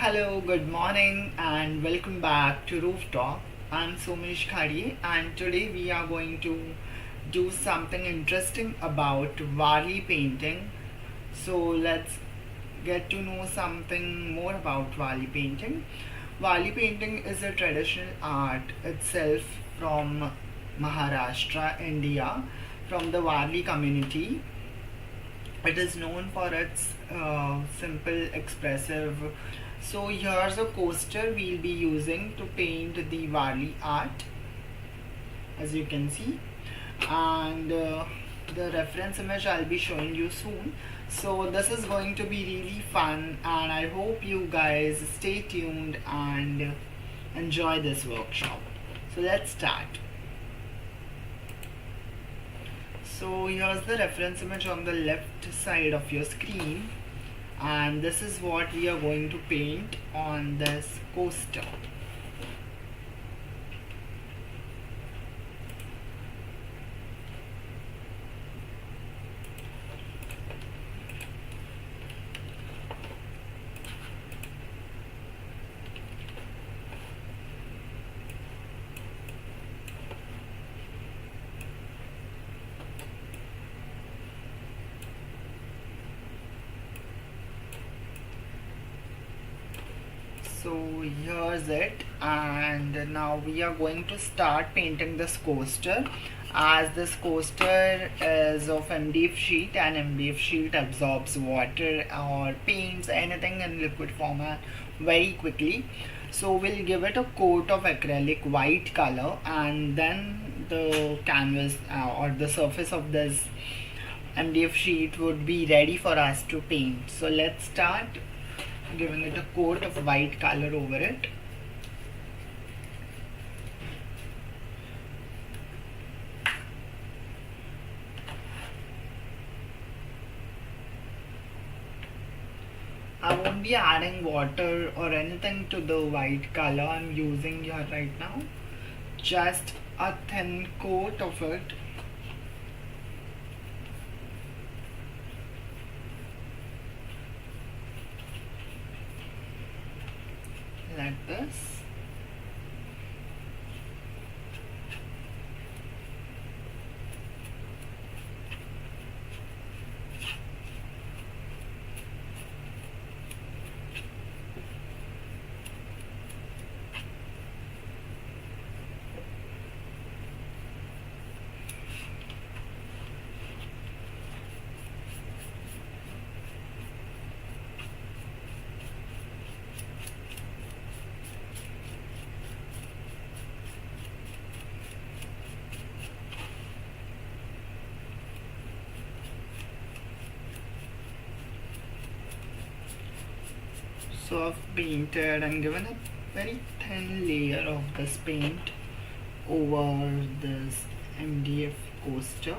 Hello, good morning, and welcome back to Rooftop. I'm Somesh Khadi, and today we are going to do something interesting about Warli painting. So, let's get to know something more about Warli painting. Warli painting is a traditional art itself from Maharashtra, India, from the Warli community. It is known for its simple, expressive. So here's a coaster we'll be using to paint the Warli art, as you can see, and the reference image I'll be showing you soon. So this is going to be really fun, and I hope you guys stay tuned and enjoy this workshop. So let's start. So here's the reference image on the left side of your screen, and this is what we are going to paint on this coaster. So here's it, and now we are going to start painting this coaster, as this coaster is of MDF sheet, and MDF sheet absorbs water or paints anything in liquid format very quickly. So we'll give it a coat of acrylic white color, and then the canvas or the surface of this MDF sheet would be ready for us to paint. So let's start giving it a coat of white color over it. I won't be adding water or anything to the white color I'm using here right now, just a thin coat of it. Like this. So I've painted and given a very thin layer of this paint over this MDF coaster.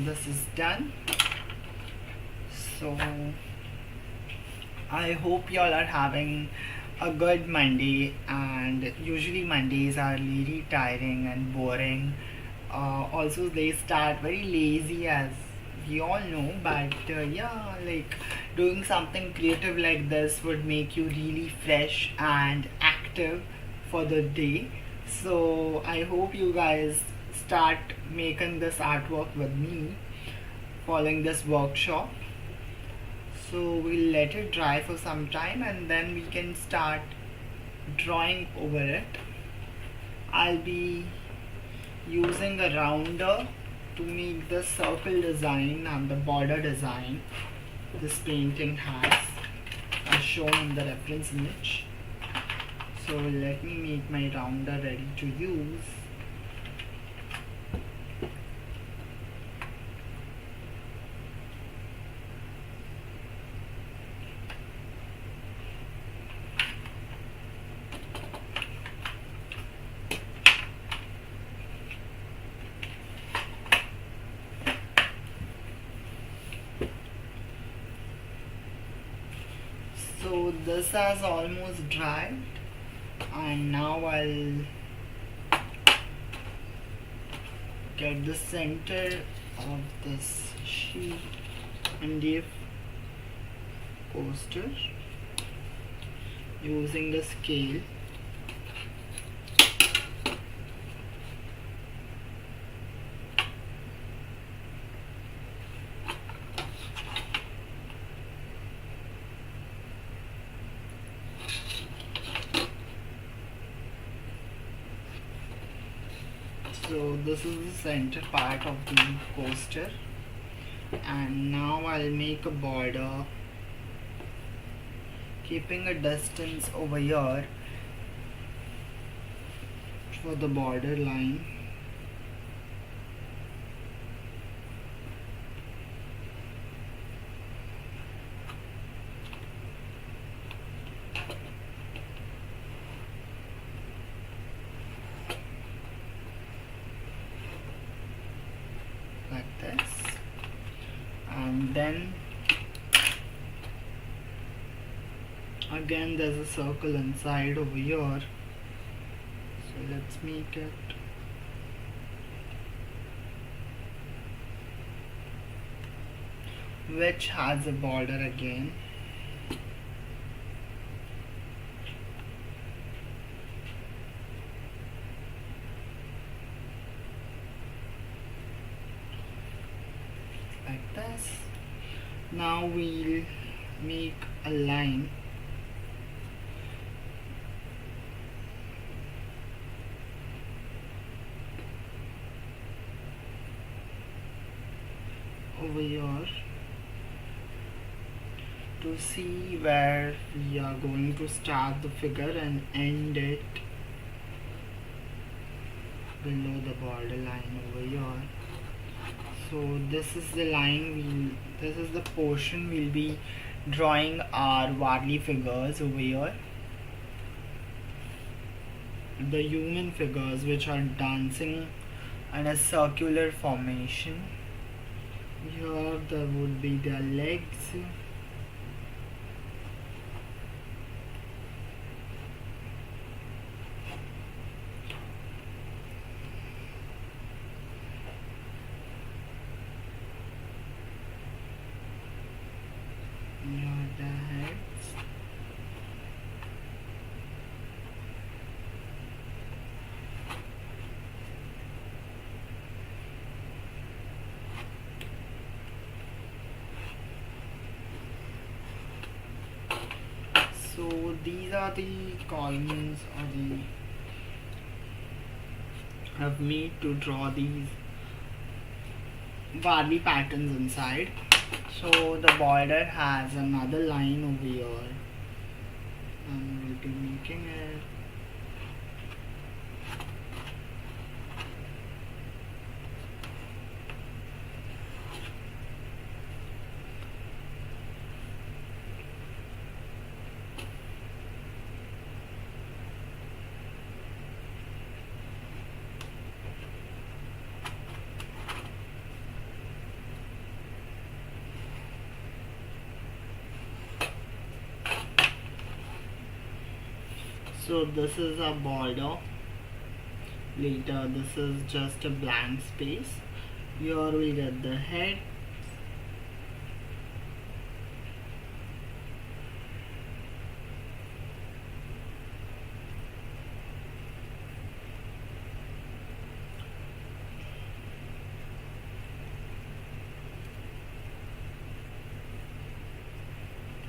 This is done. So I hope y'all are having a good Monday, and usually Mondays are really tiring and boring. Also they start very lazy, as we all know, but yeah, like doing something creative like this would make you really fresh and active for the day. So I hope you guys start making this artwork with me following this workshop. So we'll let it dry for some time, and then we can start drawing over it. I'll be using a rounder to make the circle design and the border design this painting has, as shown in the reference image. So let me make my rounder ready to use. this has almost dried, and now I'll get the center of this sheet and give coaster using a scale. So this is the center part of the coaster, and now I'll make a border, keeping a distance over here for the border line. Like this, and then again there's a circle inside over here, so let's make it which has a border again. Like this. Now we'll make a line over here to see where we are going to start the figure and end it below the border line over here. So this is the line this is the portion we'll be drawing our Warli figures over here. The human figures which are dancing in a circular formation. Here there would be their legs. Here the heads. So these are the coins I've made to draw these Warli patterns inside. So the border has another line over here, and we'll be making it. So this is a border. Later this is just a blank space. Here we'll get the head.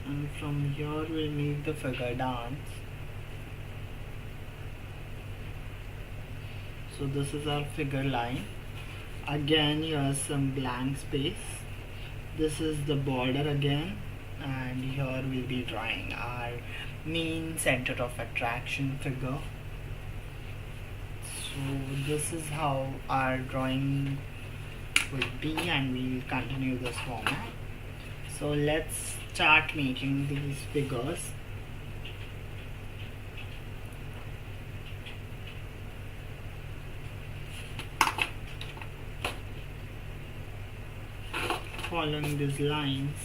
And from here we'll make the figure dance. So this is our figure line. Again here's some blank space. This is the border again, and here we'll be drawing our main center of attraction figure. So this is how our drawing will be, and we'll continue this format. So let's start making these figures. Following these lines.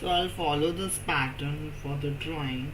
So I'll follow this pattern for the drawing.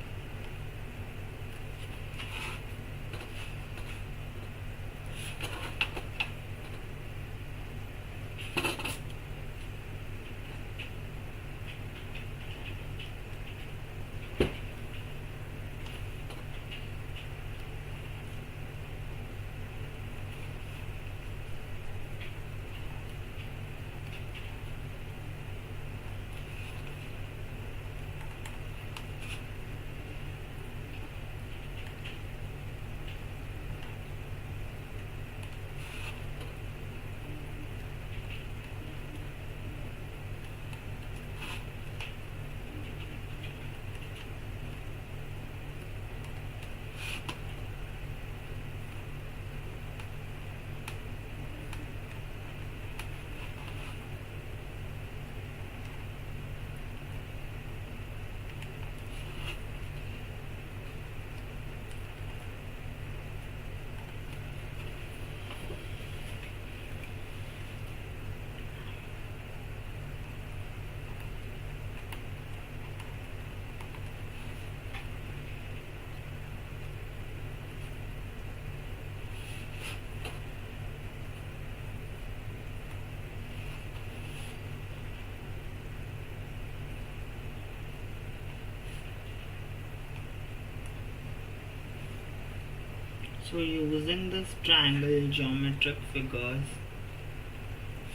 So using this triangle geometric figures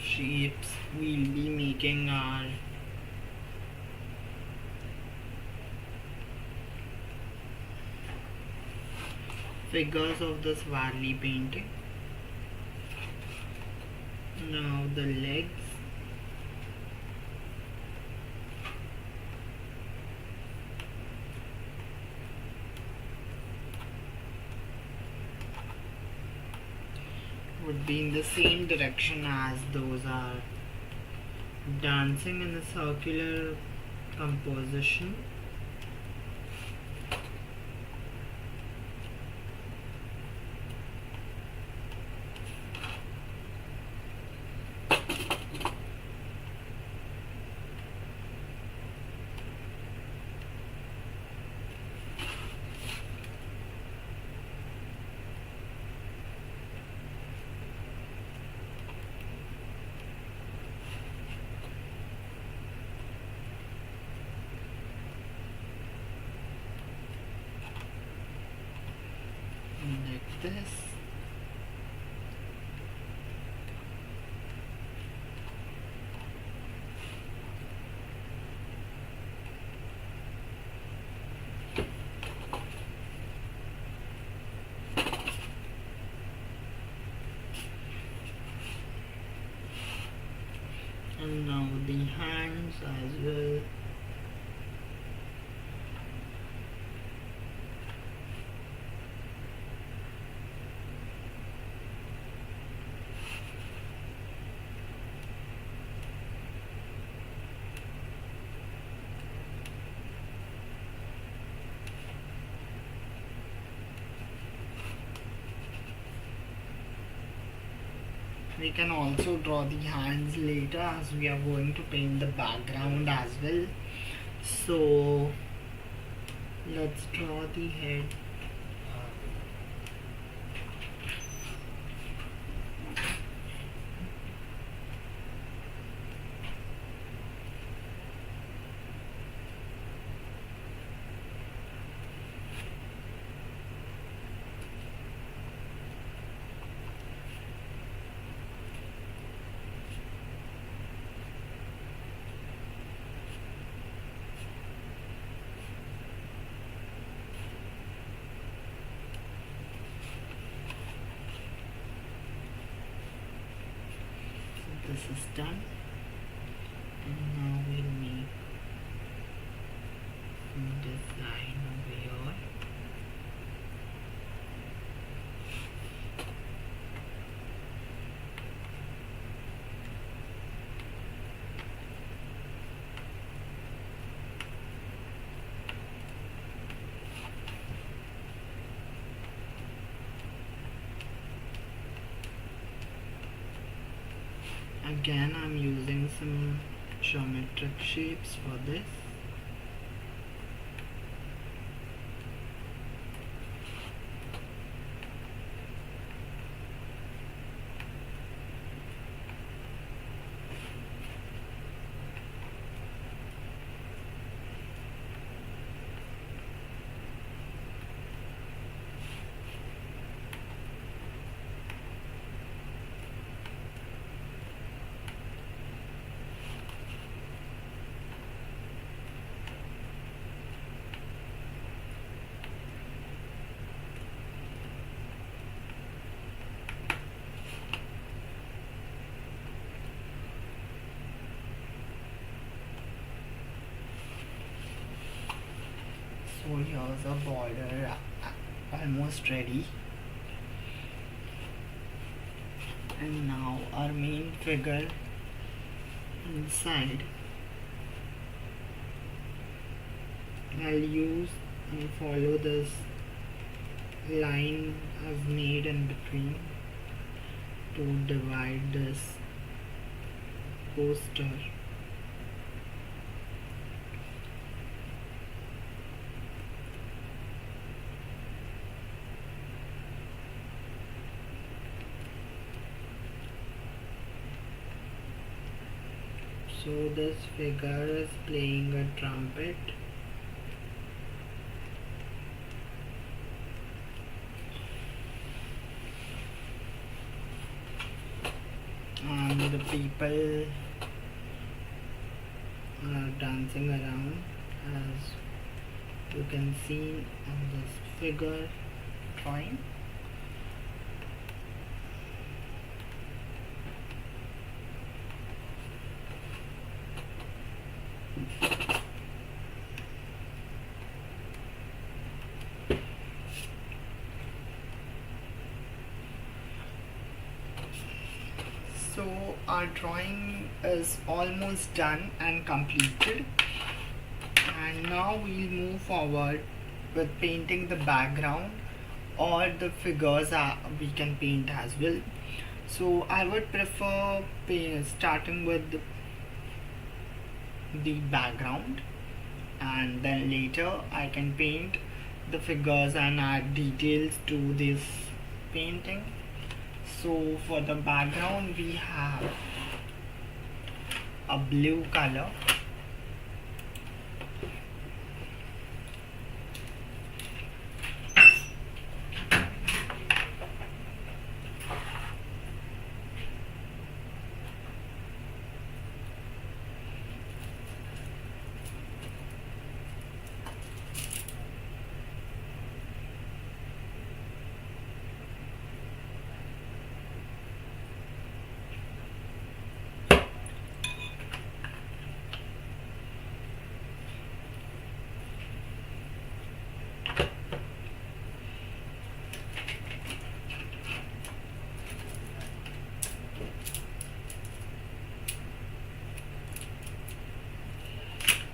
shapes, we'll be making our figures of this Warli painting. Now the legs. Would be in the same direction as those are dancing in a circular composition. Like this. And now the hands as well. We can also draw the hands later as we are going to paint the background as well. So let's draw the head. This is done, and now we'll make some design over here. Again, I'm using some geometric shapes for this. here's a border almost ready. And now our main figure inside. I'll use and follow this line I've made in between to divide this poster. So this figure is playing a trumpet. And the people are dancing around, as you can see on this figure drawing. So our drawing is almost done and completed, and now we'll move forward with painting the background, or the figures we can paint as well. So I would prefer starting with the background, and then later I can paint the figures and add details to this painting. So for the background we have a blue color,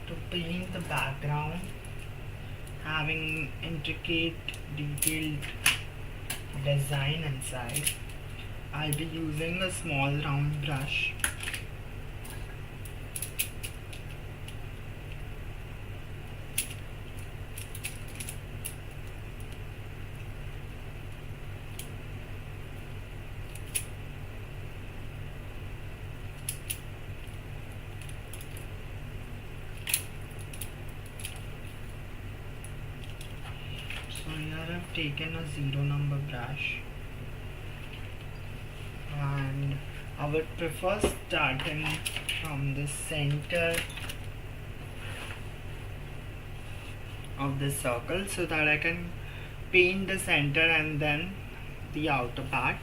to paint the background having intricate detailed design inside. I'll be using a small round brush. So here I've taken a 0 number brush, and I would prefer starting from the center of the circle so that I can paint the center and then the outer part.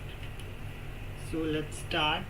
So let's start.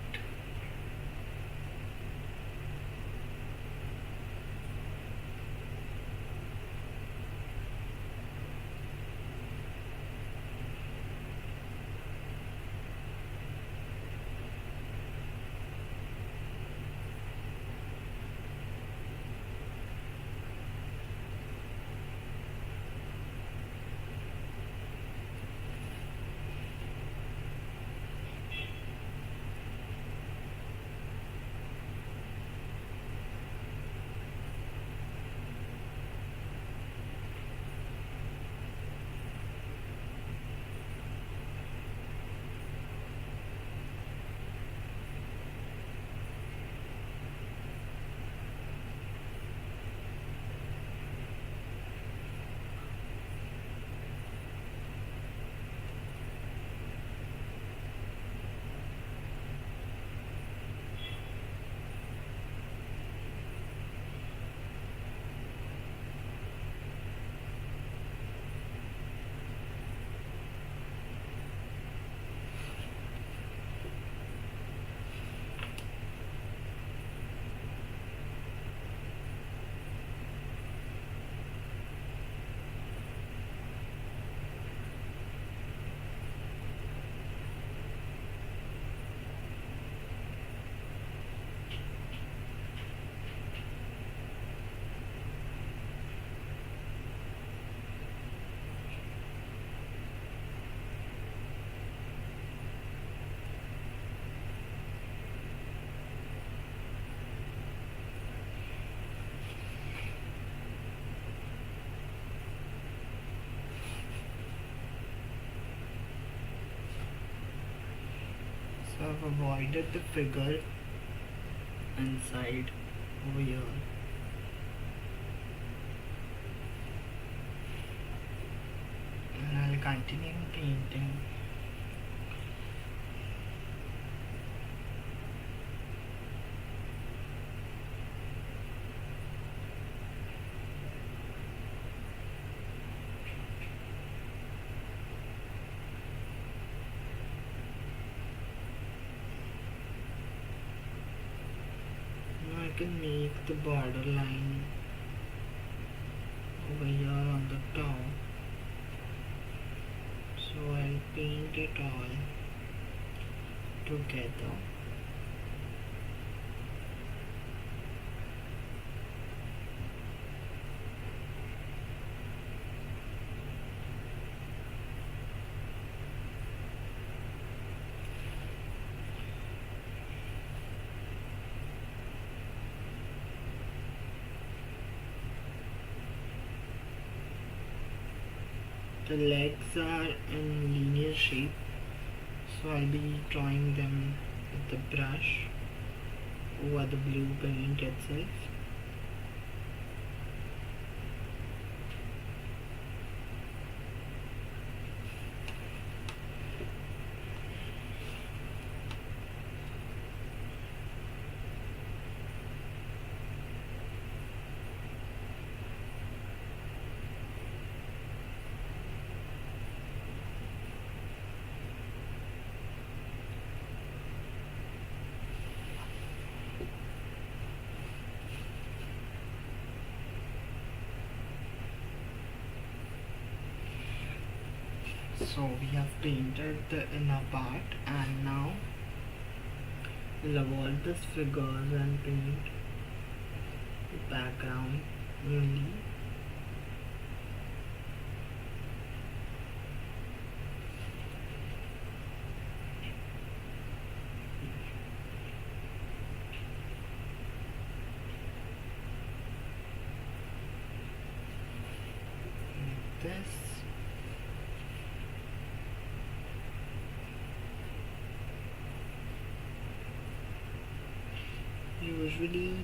So I've avoided the figure inside over here. And I'll continue painting. Now I can make the border line over here on the top. So I'll paint it all together. The legs are in linear shape, so I'll be drawing them with the brush over the blue paint itself. So we have painted the inner part, and now we'll avoid these figures and paint the background only. Like this. Usually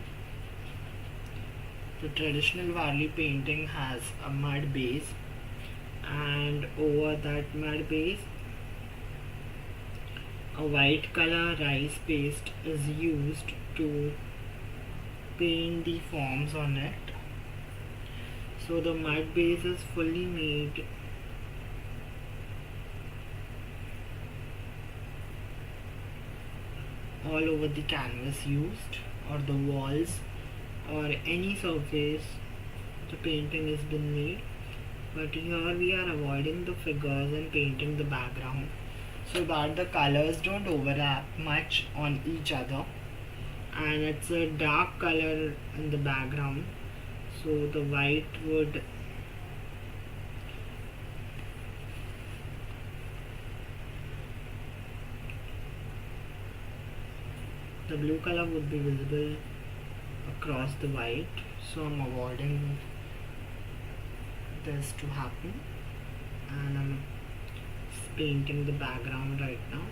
the traditional Warli painting has a mud base, and over that mud base a white color rice paste is used to paint the forms on it. So the mud base is fully made all over the canvas used, or the walls, or any surface the painting has been made. But here we are avoiding the figures and painting the background so that the colors don't overlap much on each other, and it's a dark color in the background, so the white would the blue color would be visible across the white, so I'm avoiding this to happen, and I'm painting the background right now.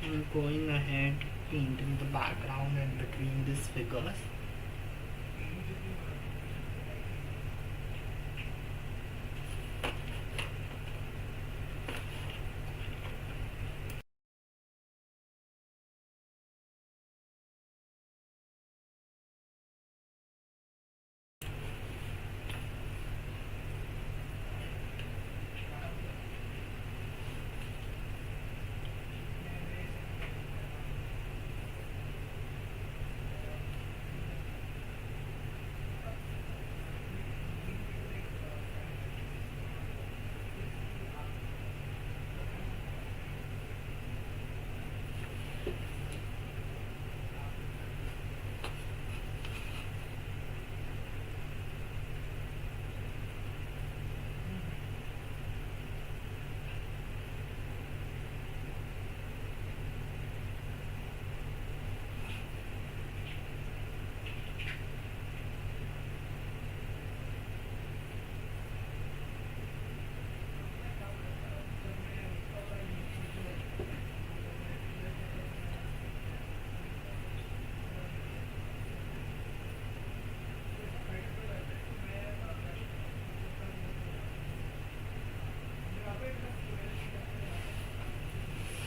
I'm going ahead painting the background in between these figures.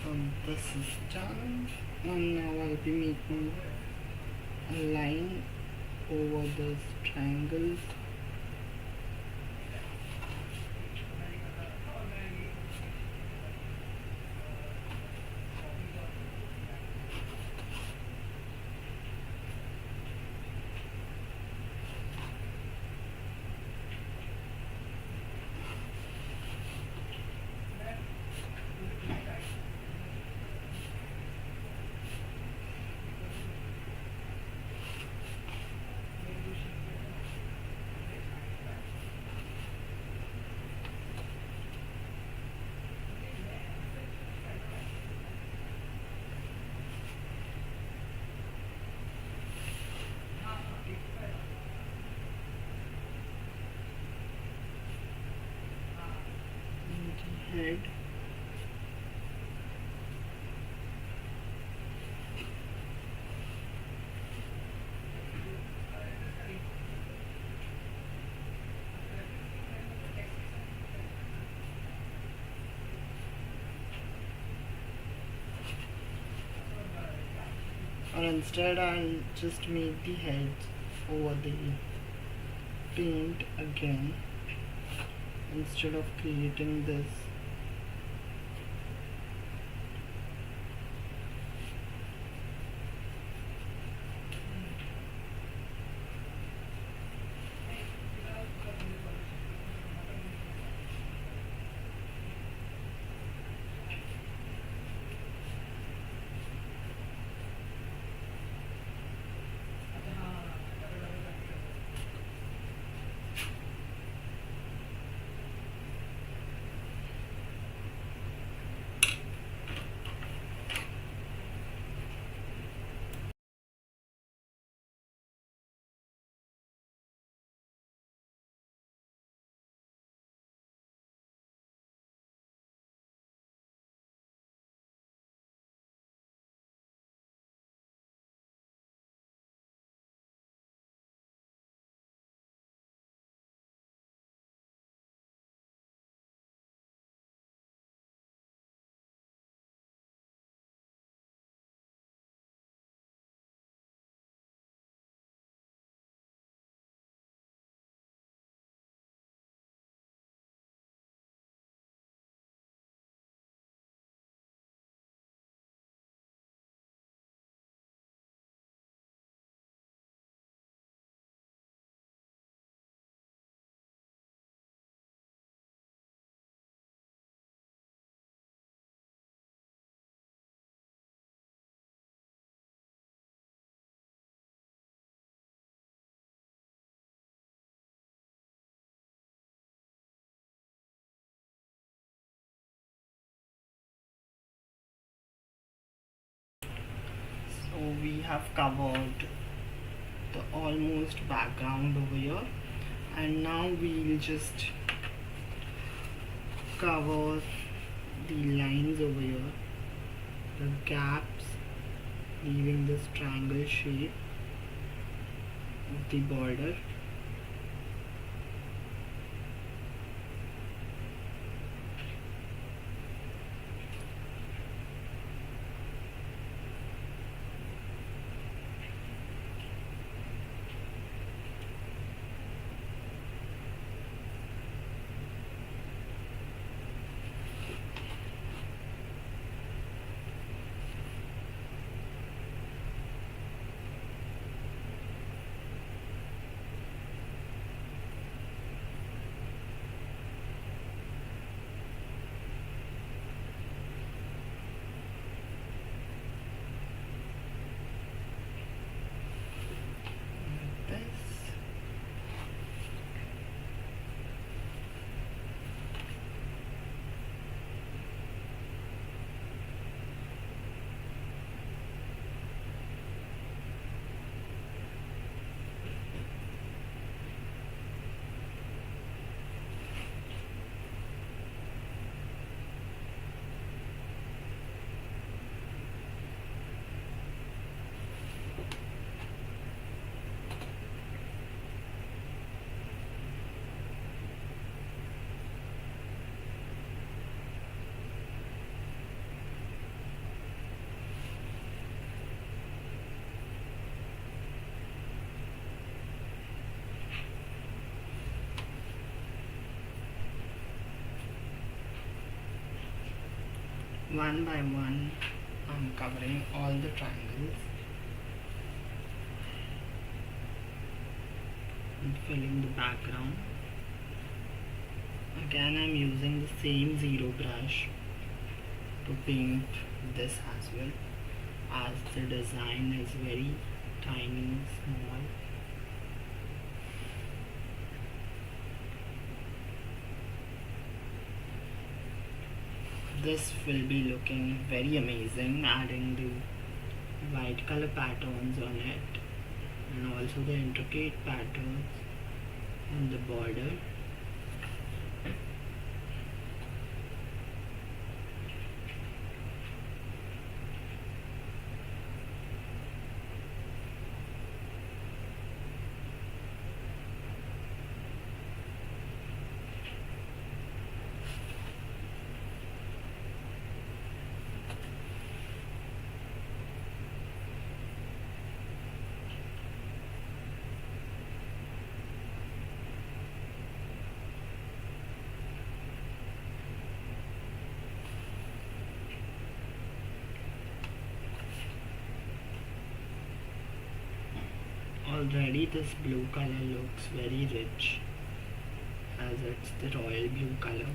So this is done, and now I'll be making a line over those triangles. Head. Or instead I'll just make the head over the paint again instead of creating this. So we have covered the almost background over here, and now we'll just cover the lines over here. the gaps, leaving this triangle shape of the border. Like this. One by one, I'm covering all the triangles and filling the background. Again, I'm using the same zero brush to paint this as well, as the design is very tiny, small. This will be looking very amazing, adding the white color patterns on it and also the intricate patterns on the border. Already this blue color looks very rich, as it's the royal blue color.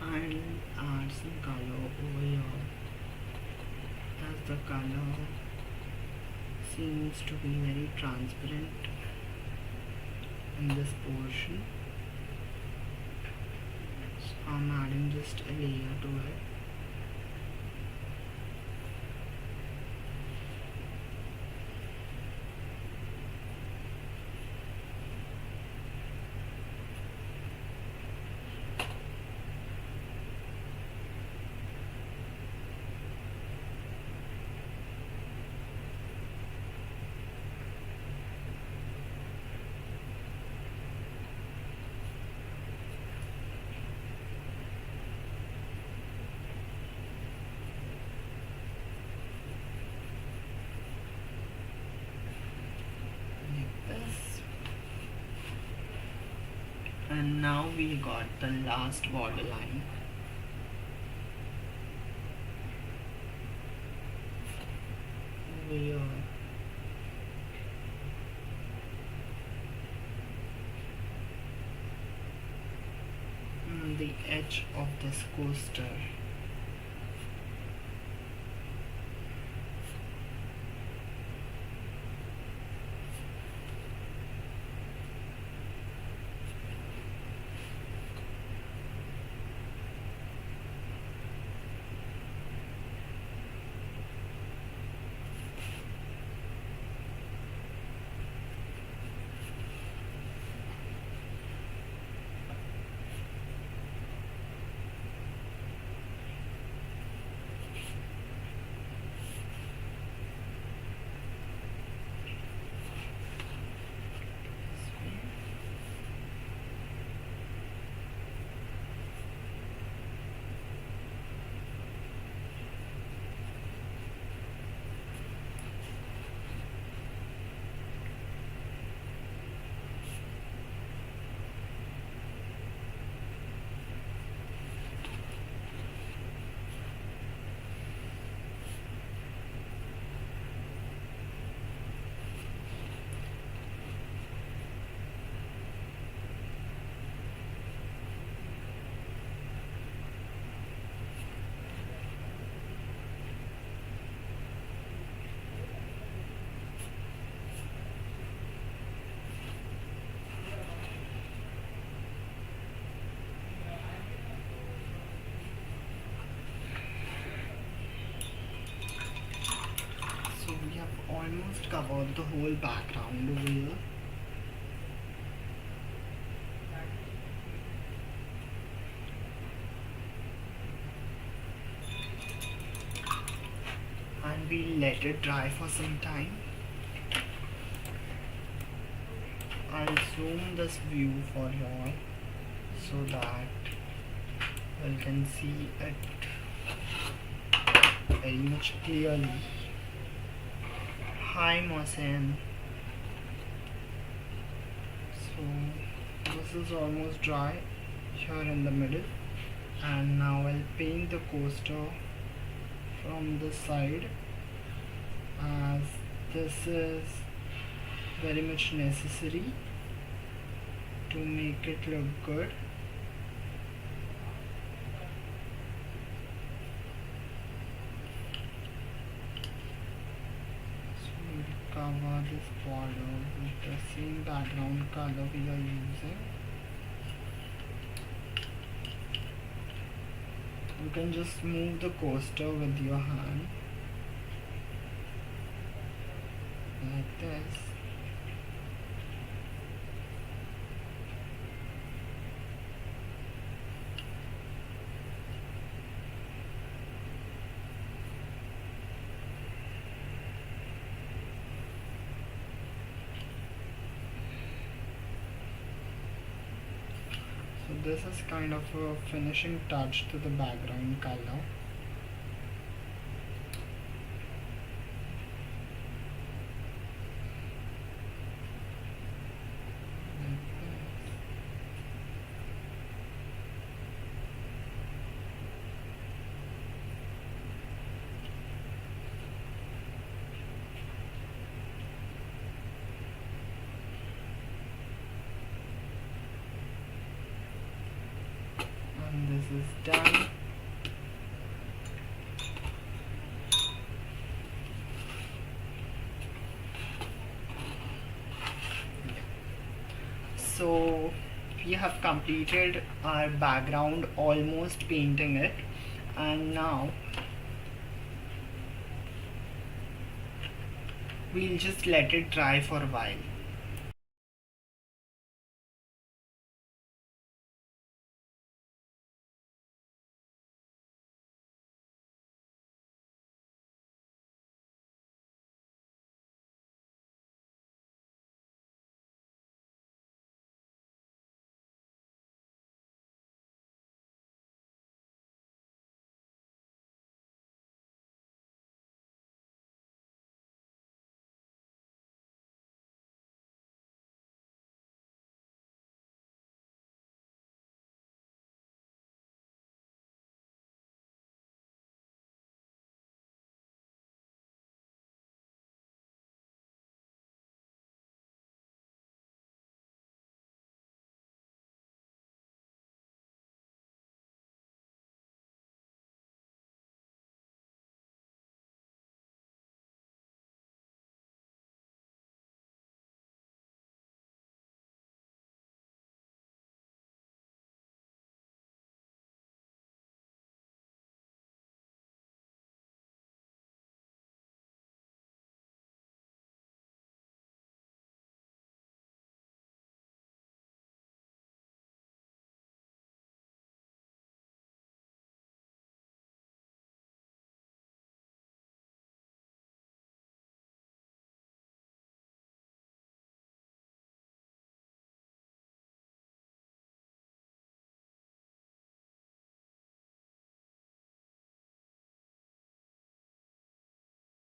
And add some color over here, as the color seems to be very transparent in this portion. So I'm adding just a layer to it. And now we got the last borderline. We are on the edge of this coaster. So we have almost covered the whole background over here. And we let it dry for some time. I'll zoom this view for you all so that you can see it very much clearly. Hi Mohsen. So this is almost dry here in the middle, and now I'll paint the coaster from this side, as this is very much necessary to make it look good. Cover this border with the same background color we are using. You can just move the coaster with your hand like this. So this is kind of a finishing touch to the background color. And this is done. So we have completed our background, almost painting it, and now we'll just let it dry for a while.